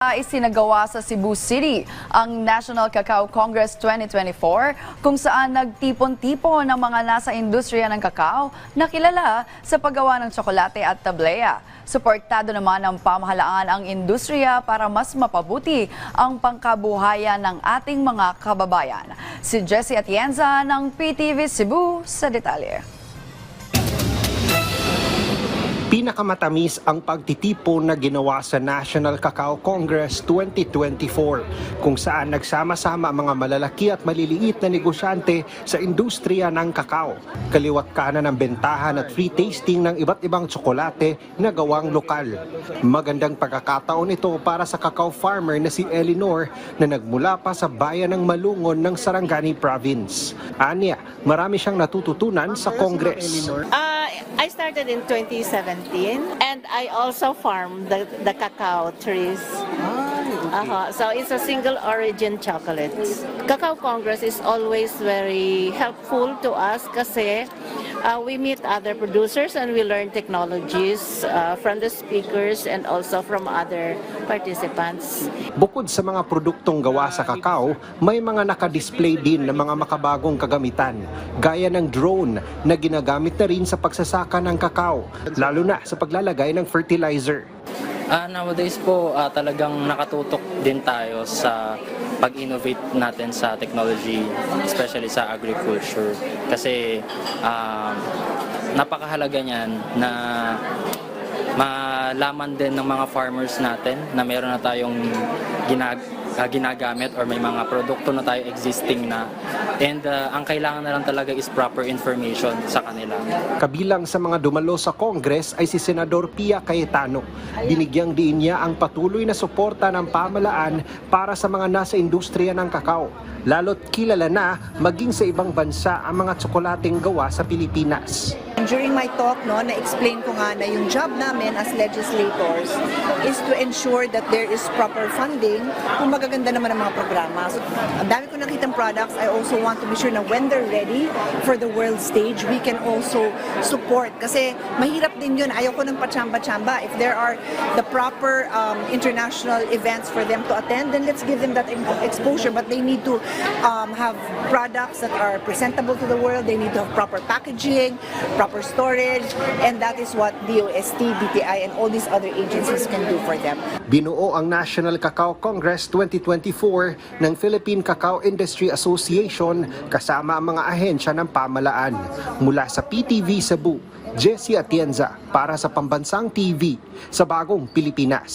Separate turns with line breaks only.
Isinagawa sa Cebu City ang National Cacao Congress 2024 kung saan nagtipon-tipon ng mga nasa industriya ng kakao na kilala sa paggawa ng tsokolate at tableya. Suportado naman ng pamahalaan ang industriya para mas mapabuti ang pangkabuhayan ng ating mga kababayan. Si Jessie Atienza ng PTV Cebu sa detalye.
Pinakamatamis ang pagtitipon na ginawa sa National Cacao Congress 2024 kung saan nagsama-sama ang mga malalaki at maliliit na negosyante sa industriya ng kakao. Kaliwat kanan ng bentahan at free tasting ng iba't ibang tsokolate na gawang lokal. Magandang pagkakataon ito para sa kakao farmer na si Eleanor na nagmula pa sa bayan ng Malungon ng Sarangani Province. Anya, marami siyang natututunan sa Congress.
I started in 2017 and I also farm the cacao trees. So it's a single origin chocolate. Cacao Congress is always very helpful to us kasi we meet other producers and we learn technologies from the speakers and also from other participants.
Bukod sa mga produktong gawa sa kakao, may mga nakadisplay din ng mga makabagong kagamitan, gaya ng drone na ginagamit na rin sa pagsasaka ng kakao, lalo na sa paglalagay ng fertilizer.
Nowadays po talagang nakatutok din tayo sa pag-innovate natin sa technology, especially sa agriculture. Kasi napakahalaga niyan na malaman din ng mga farmers natin na meron na tayong ginagamit or may mga produkto na tayo existing na, and ang kailangan na lang talaga is proper information sa kanila.
Kabilang sa mga dumalo sa Congress ay si Senador Pia Cayetano. Binigyang diin niya ang patuloy na suporta ng pamahalaan para sa mga nasa industriya ng kakao, lalo't kilala na maging sa ibang bansa ang mga tsokolating gawa sa Pilipinas.
During my talk, na-explain ko nga na yung job namin as legislators is to ensure that there is proper funding kung magaganda naman ang mga programa. So, ang dami ko nakitang products. I also want to be sure na when they're ready for the world stage, we can also support. Kasi mahirap din yun. Ayaw ko ng pachamba-chamba. If there are the proper international events for them to attend, then let's give them that exposure. But they need to have products that are presentable to the world. They need to have proper packaging, proper storage, and that is what DOST, DTI, and all these other agencies can do for them.
Binuo ang National Cacao Congress 2024 ng Philippine Cacao Industry Association kasama ang mga ahensya ng pamahalaan. Mula sa PTV Cebu, Jessie Atienza para sa Pambansang TV sa Bagong Pilipinas.